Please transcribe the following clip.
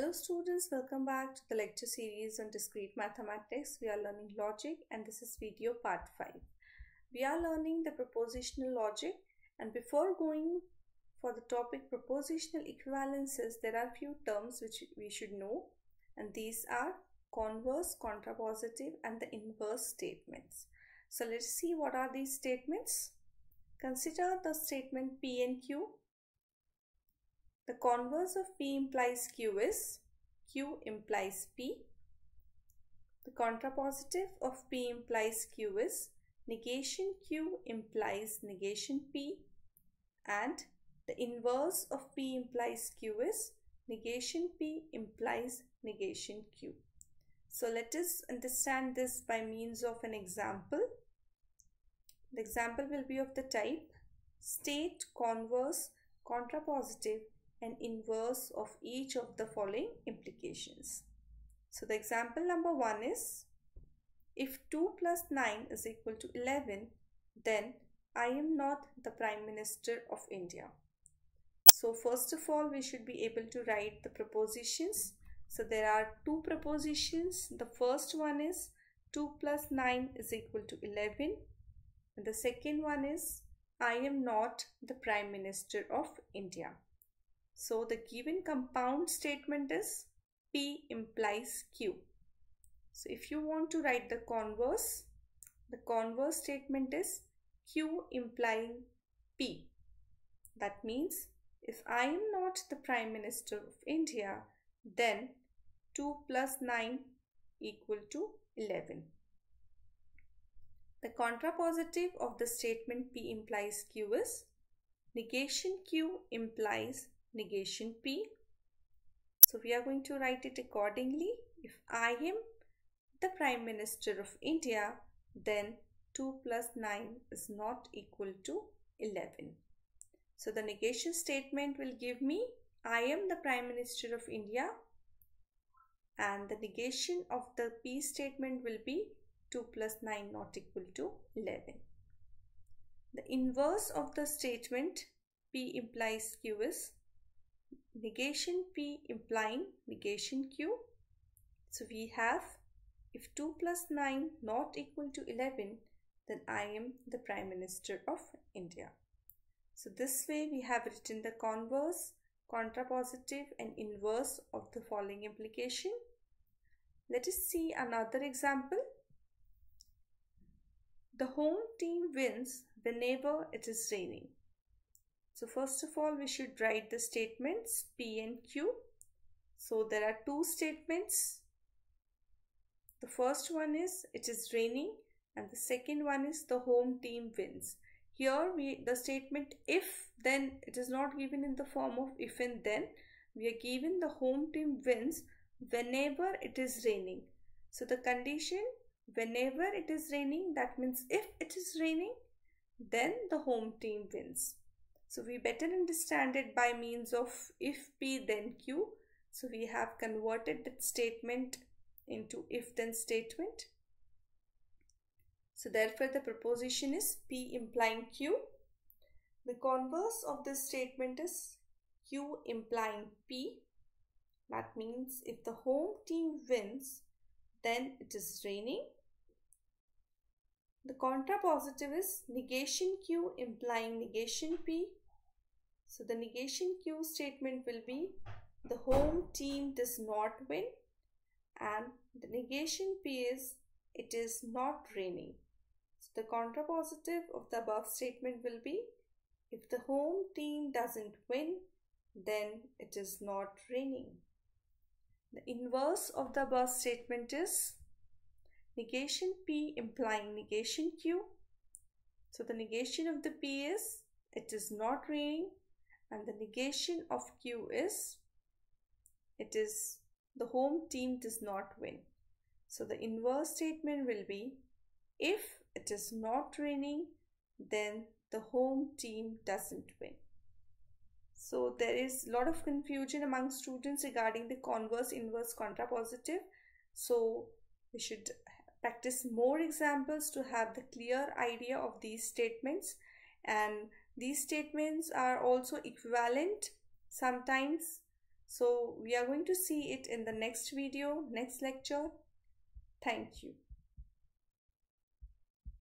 Hello students, welcome back to the lecture series on discrete mathematics. We are learning logic and this is video part 5. We are learning the propositional logic, and before going for the topic propositional equivalences, there are few terms which we should know, and these are converse, contrapositive and the inverse statements. So let's see what are these statements. Consider the statement P and Q. The converse of P implies Q is Q implies P. The contrapositive of P implies Q is negation Q implies negation P, and the inverse of P implies Q is negation P implies negation Q. So let us understand this by means of an example. The example will be of the type: state converse, contrapositive and inverse of each of the following implications. So the example number 1 is, if 2 plus 9 is equal to 11, then I am not the Prime Minister of India. So first of all, we should be able to write the propositions. So there are two propositions. The first one is 2 plus 9 is equal to 11. And the second one is, I am not the Prime Minister of India. So the given compound statement is P implies Q. So if you want to write the converse statement is Q implying P. That means if I am not the Prime Minister of India, then 2 plus 9 equal to 11. The contrapositive of the statement P implies Q is negation Q implies negation P. So we are going to write it accordingly. If I am the Prime Minister of India, then 2 plus 9 is not equal to 11. So the negation statement will give me I am the Prime Minister of India, and the negation of the P statement will be 2 plus 9 not equal to 11. The inverse of the statement P implies Q is negation P implying negation Q. So we have, if 2 plus 9 not equal to 11, then I am the Prime Minister of India. So this way we have written the converse, contrapositive and inverse of the following implication. Let us see another example. The home team wins whenever it is raining. So first of all, we should write the statements P and Q. So there are two statements. The first one is it is raining, and the second one is the home team wins. Here the statement if, then it is not given in the form of if and then. We are given the home team wins whenever it is raining. So the condition whenever it is raining, that means if it is raining, then the home team wins. So we better understand it by means of if P then Q. So we have converted that statement into if then statement. So therefore the proposition is P implying Q. The converse of this statement is Q implying P. That means if the home team wins, then it is raining. The contrapositive is negation Q implying negation P. So the negation Q statement will be the home team does not win, and the negation P is it is not raining. So the contrapositive of the above statement will be if the home team doesn't win, then it is not raining. The inverse of the above statement is negation P implying negation Q. So the negation of the P is it is not raining, and the negation of Q is it is the home team does not win. So the inverse statement will be if it is not raining, then the home team doesn't win. So there is a lot of confusion among students regarding the converse, inverse, contrapositive. So we should practice more examples to have the clear idea of these statements, and these statements are also equivalent sometimes. So we are going to see it in the next video, next lecture. Thank you.